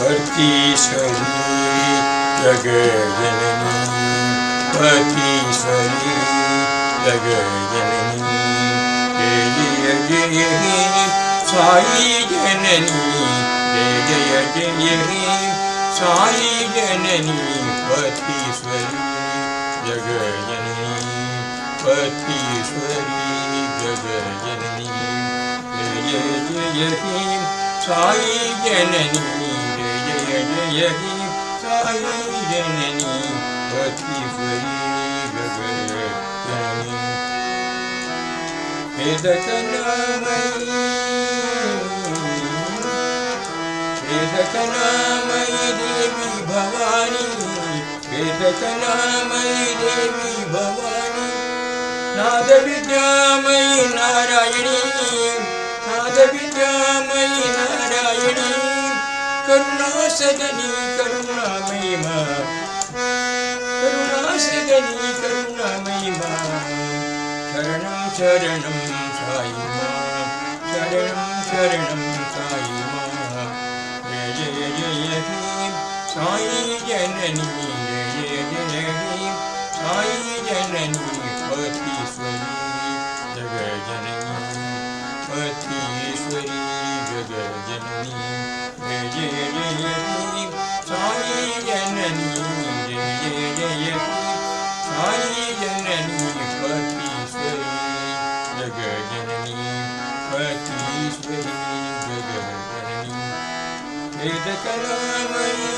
पतीश्वरी जगज्जननी पतीश्वरी जगज्जननी जय जय जय साई जननी जय जय जय साई जननी पतीश्वरी जगज्जननी पतीश्वरी जगज्जननी जय जय जय साई जननी जय जय जय साई जननी पतीश्वरी जगज्जननी वेदकनामयी देवी भवानी वेदकनामयी देवी भवानी नाद विद्यामयी नारायणी नाद विद्यामयी नारायणी करुणा सदनी करुणामयी मां करुणा सदनी करुणामयी मां शरणं शरणं साई मां शरणं शरणं साई मां जय जय भीम साई जननी जय जय भीम साई जननी पतीश्वरी जगज्जननी पतीश्वरी जगज्जननी जय जय भीम साई जननी जय जय भीम साई जननी पतीश्वरी जगज्जननी पतीश्वरी जगज्जननी वेदकनामयी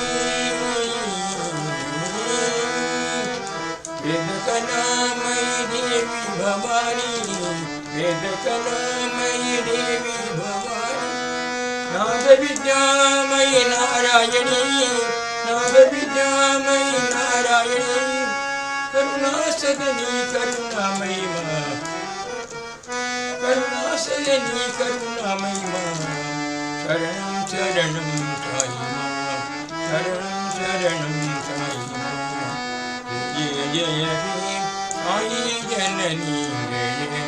देवी भवानी वेदकनामयी देवी भवानी नाद विद्यामयी नारायणी नाद विद्यामयी नारायणी करुणा सदनी करुणामयी मां करुणा सदनी करुणामयी मां शरणं शरणं साई मां शरणं शरणं साई मां जय जय भीम साई जननी जय जय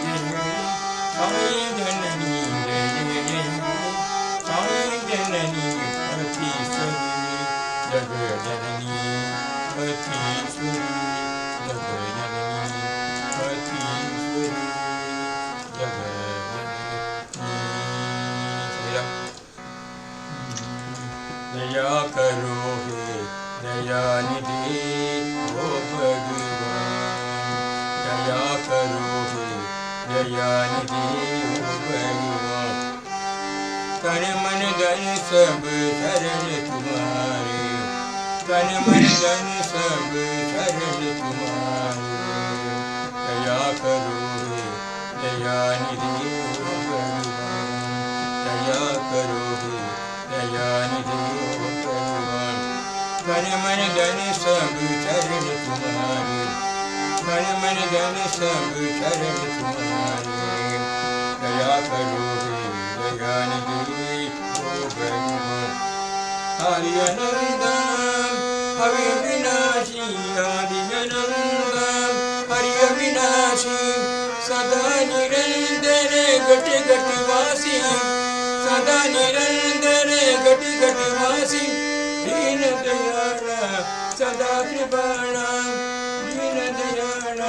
साई जननी जय जय साई जननी पतीश्वरी जगज्जननी पतीश्वरी जगज्जननी पतीश्वरी जगज्जननी दया करो हे दयानिधि ओ भगवान दया करो हे दयानिधि ओ भगवान तन मन धन सब शरण तुम्हारे तन मन धन सब शरण तुम्हारे दया करो हे दयानिधि ओ भगवान दया करो हे दयानिधि ओ भगवान तन मन धन सब शरण तुम्हारे तन मन धन सब शरण तुम्हारे दया करो हे दयानिधि ओ भगवान हरि अनंतम हरि विनाशी आदि अनंतम हरि अविनाशी सदा निरंतर घट घट वासी सदा निरंतर घट घट वासी दीन दयाल सदा कृपाण दीन दयाल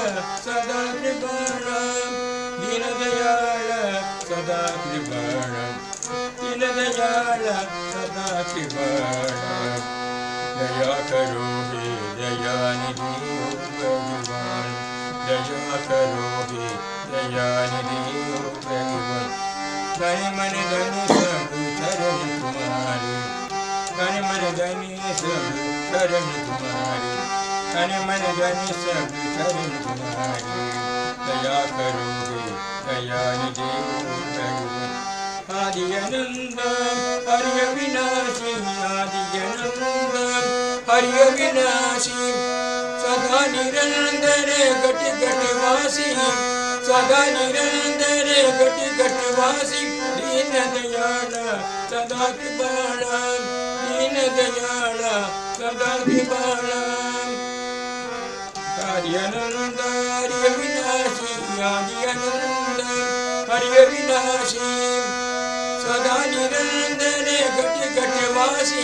सदा कृपाण दीन दयाल सदा कृपाण दीन दयाल सदा कृपाण दया करो हे दयानिधि ओ भगवान दया करो हे दयानिधि ओ भगवान तन मन धन सब शरण तुम्हारे तन मन धन सब शरण तुम्हारे तन मन धन सब शरण तुम्हारे दया करो हे दयानिधि ओ भगवान आदि अनंत हरि अविनाशी आदि अनंत हरि अविनाशी सदा निरंतर घट घट वासी सदा निरंतर घट घट वासी दीन दयाल सदा कृपाण दीन दयाल सदा कृपाण हरि अनंत हरि अविनाशी आदि अनंत हरि अविनाशी सदा निरंतर घट घट वासी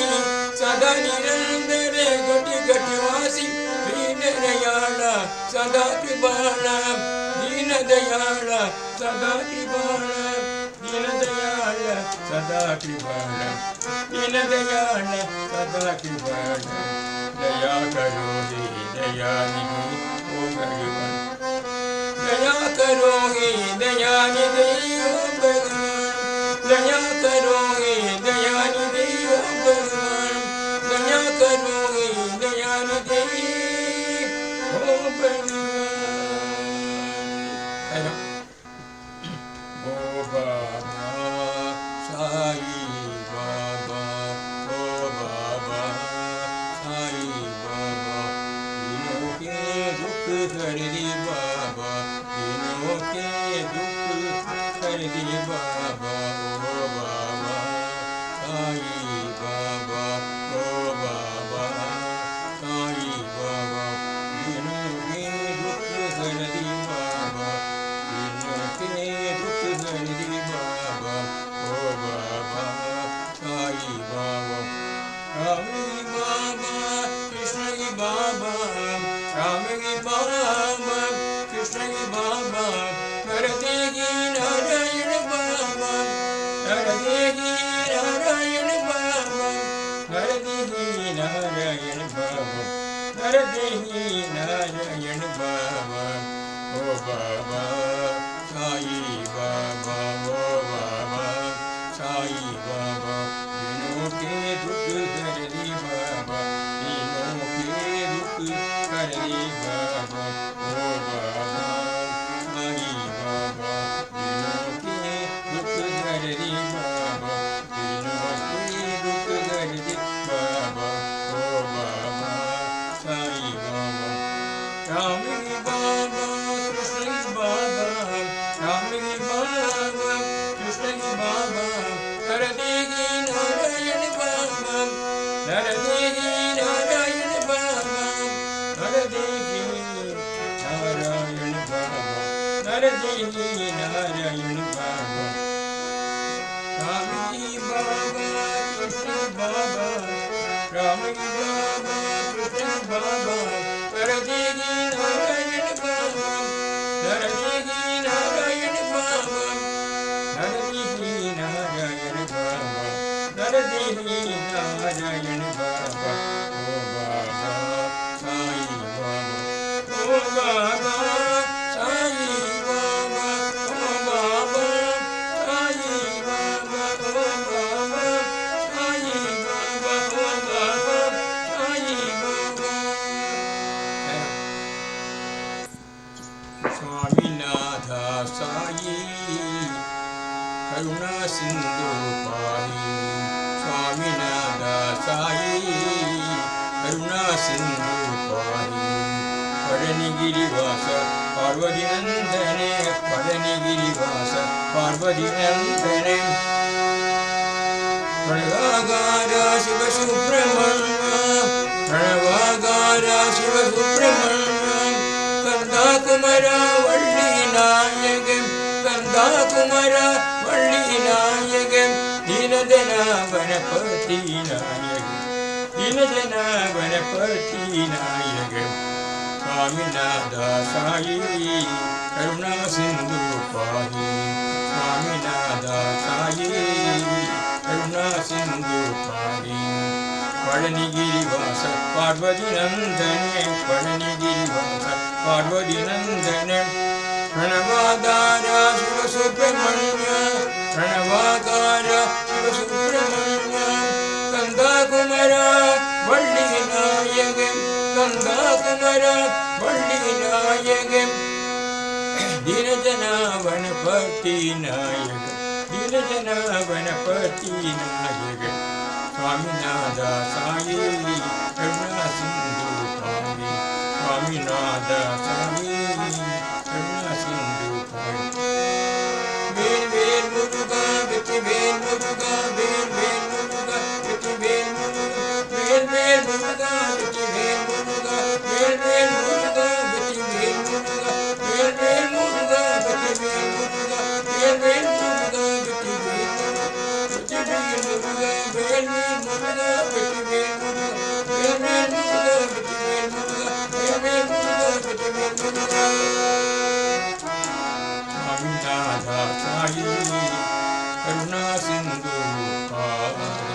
सदा निरंतर गति गतिवासी दीन दयाल सदा कृपाल दीन दयाल सदा कृपाल दीन दयाल सदा कृपाल दीन दयाल सदा कृपाल दया करो हे दयानिधि ओ भगवान दया करो हे दयानिधि ओ भगवान दया करो हे दयानिधि ओ भगवान दया करो हे दयानिधि ओ भगवान ओ बाबा साई बाबा ओ बाबा साई बाबा दिनों के दुख हर दे बाबा दिनों के दुख हर दे बाबा ओ बाबा साई बाबा ओ बाबा साई बाबा दिनों के दुख हर दे बाबा दिनों के दुख हर दे बाबा ओ बाबा साई बाबा राम की बाबा कृष्ण की बाबा राम की बाबा कृष्ण की बाबा करते ही नारायण बाबा करते ही नारायण बाबा करते ही नारायण बाबा करते ही नारायण बाबा ओ बाबा साई बाबा ओ बाबा साई बाबा दिनों के दुख हर दे बाबा दिनों के दुख हर दे बाबा ओ बाबा साई बाबा दिनों के दुख हर दे बाबा दिनों के दुख हर दे बाबा ओ बाबा साई बाबा राम की बाबा कृष्ण की बाबा राम की बाबा कृष्ण की बाबा कर देगी नारायण बाबा कर देगी नारायण बाबा कर देगी नारायण बाबा कर देगी नारायण बाबा राम की बाबा कृष्ण बाबा राम की बाबा कृष्ण बाबा कर देगी नारायण बाबा कर देगी नारायण बाबा कर देगी नारायण बाबा कर देगी नारायण बाबा ओ बाबा साई बाबा ओ बाबा साई बाबा ओ बाबा साई बाबा ओ बाबा साई बाबा ओ बाबा साई बाबा स्वामीनाथ साई करुणा सिंधु पाहि स्वामीनाथ साई करुणा सिंधु पाहि पड़निगिरिवास पार्वती नंदने पड़निगिरिवास पार्वती नंदने प्रणवागार शिव सुब्रह्मण्य प्रणवागार शिव सुब्रह्मण्य कंदा कुमार वल्ली नायक कंदा कुमार वल्ली नायक दीनजना गणपति नायक दीनजना गणपति नायक स्वामीनाथ साई करुणा सिंधु पाहि स्वामीनाथ साई करुणा सिंधु पाहि पड़निगिरिवास पार्वती नंदने पड़निगिरिवास पार्वती नंदने प्रणवागार शिव सुब्रह्मण्य प्रणवागार शिव सुब्रह्मण्य कंदा कुमार वल्ली नायक कंदा कुमार वल्ली नायक दीनजना गणपति नायक दीनजना गणपति नायक स्वामीनाथ साई करुणा सिंधु पाहि स्वामीनाथ साई करुणा सिंधु पाहि वेल वेल मुरुगा बिच वेल मुरुगा वेल वेल मुरुगा बिच वेल मुरुगा वेल वेल मुरुगा बिच वेल मुरुगा वेल वेल मुरुगा बिच वेल मुरुगा वेल वेल मुरुगा बिच वेल मुरुगा वेल वेल मुरुगा बिच वेल मुरुगा बिच वेल मुरुगा वेल वेल मुरुगा बिच वेल करुणा सिंधु पार